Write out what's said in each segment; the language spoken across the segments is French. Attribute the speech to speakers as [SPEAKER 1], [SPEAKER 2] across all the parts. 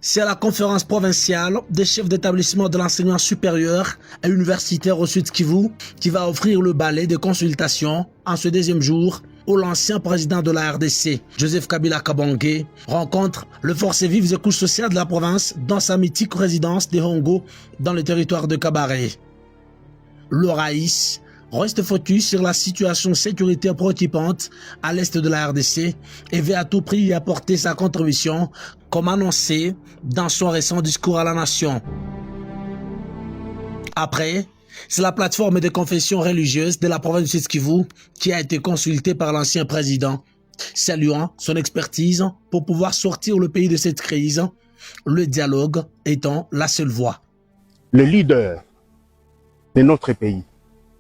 [SPEAKER 1] C'est à la conférence provinciale des chefs d'établissement de l'enseignement supérieur et universitaire au Sud Kivu qui va offrir le balai de consultation en ce deuxième jour où l'ancien président de la RDC, Joseph Kabila Kabange, rencontre le forces vives et couches sociales de la province dans sa mythique résidence de Hongo dans le territoire de Kabaré. Le Raïs reste focus sur la situation sécuritaire préoccupante à l'est de la RDC et veut à tout prix y apporter sa contribution, comme annoncé dans son récent discours à la nation. Après, c'est la plateforme de confession religieuse de la province du Sud Kivu qui a été consultée par l'ancien président, saluant son expertise pour pouvoir sortir le pays de cette crise, le dialogue étant la seule voie.
[SPEAKER 2] Les leaders de notre pays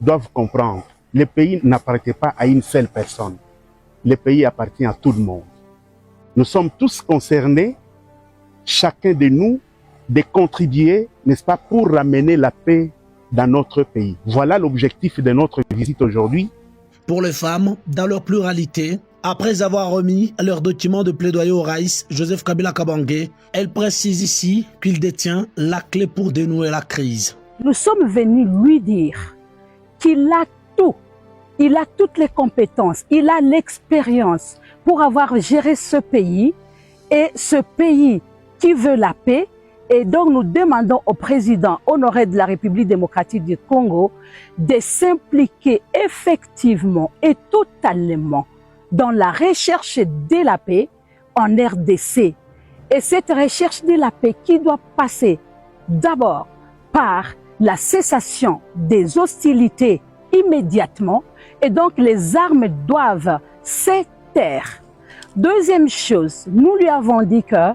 [SPEAKER 2] doivent comprendre, le pays n'appartient pas à une seule personne. Le pays appartient à tout le monde. Nous sommes tous concernés, chacun de nous, de contribuer, n'est-ce pas, pour ramener la paix dans notre pays. Voilà l'objectif de notre visite aujourd'hui.
[SPEAKER 1] Pour les femmes, dans leur pluralité, après avoir remis leur document de plaidoyer au Raïs Joseph Kabila Kabange, elle précise ici qu'il détient la clé pour dénouer la crise.
[SPEAKER 3] Nous sommes venus lui dire qu'il a tout, il a toutes les compétences, il a l'expérience pour avoir géré ce pays et ce pays qui veut la paix. Et donc nous demandons au président honoré de la République démocratique du Congo de s'impliquer effectivement et totalement dans la recherche de la paix en RDC. Et cette recherche de la paix qui doit passer d'abord par la cessation des hostilités immédiatement et donc les armes doivent se taire. Deuxième chose, nous lui avons dit que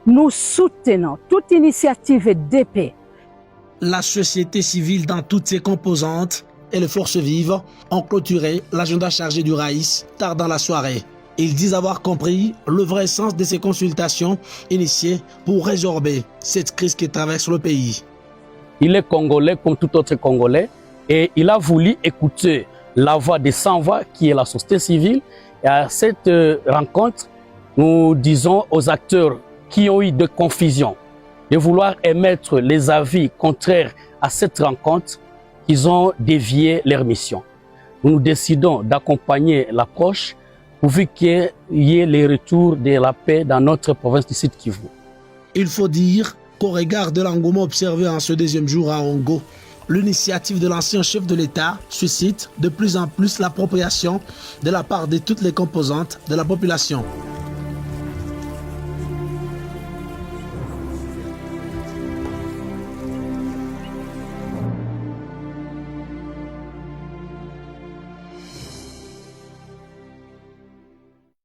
[SPEAKER 3] nous soutenons toute initiative de paix.
[SPEAKER 1] La société civile dans toutes ses composantes et les forces vives ont clôturé l'agenda chargé du Raïs tard dans la soirée. Ils disent avoir compris le vrai sens de ces consultations initiées pour résorber cette crise qui traverse le pays.
[SPEAKER 4] Il est congolais comme tout autre Congolais et il a voulu écouter la voix des sans-voix qui est la société civile. Et à cette rencontre, nous disons aux acteurs qui ont eu de confusion de vouloir émettre les avis contraires à cette rencontre qu'ils ont dévié leur mission. Nous décidons d'accompagner l'approche pourvu qu'il y ait les retours de la paix dans notre province du Sud Kivu.
[SPEAKER 1] Il faut dire qu'au regard de l'engouement observé en ce deuxième jour à Hongo, l'initiative de l'ancien chef de l'État suscite de plus en plus l'appropriation de la part de toutes les composantes de la population.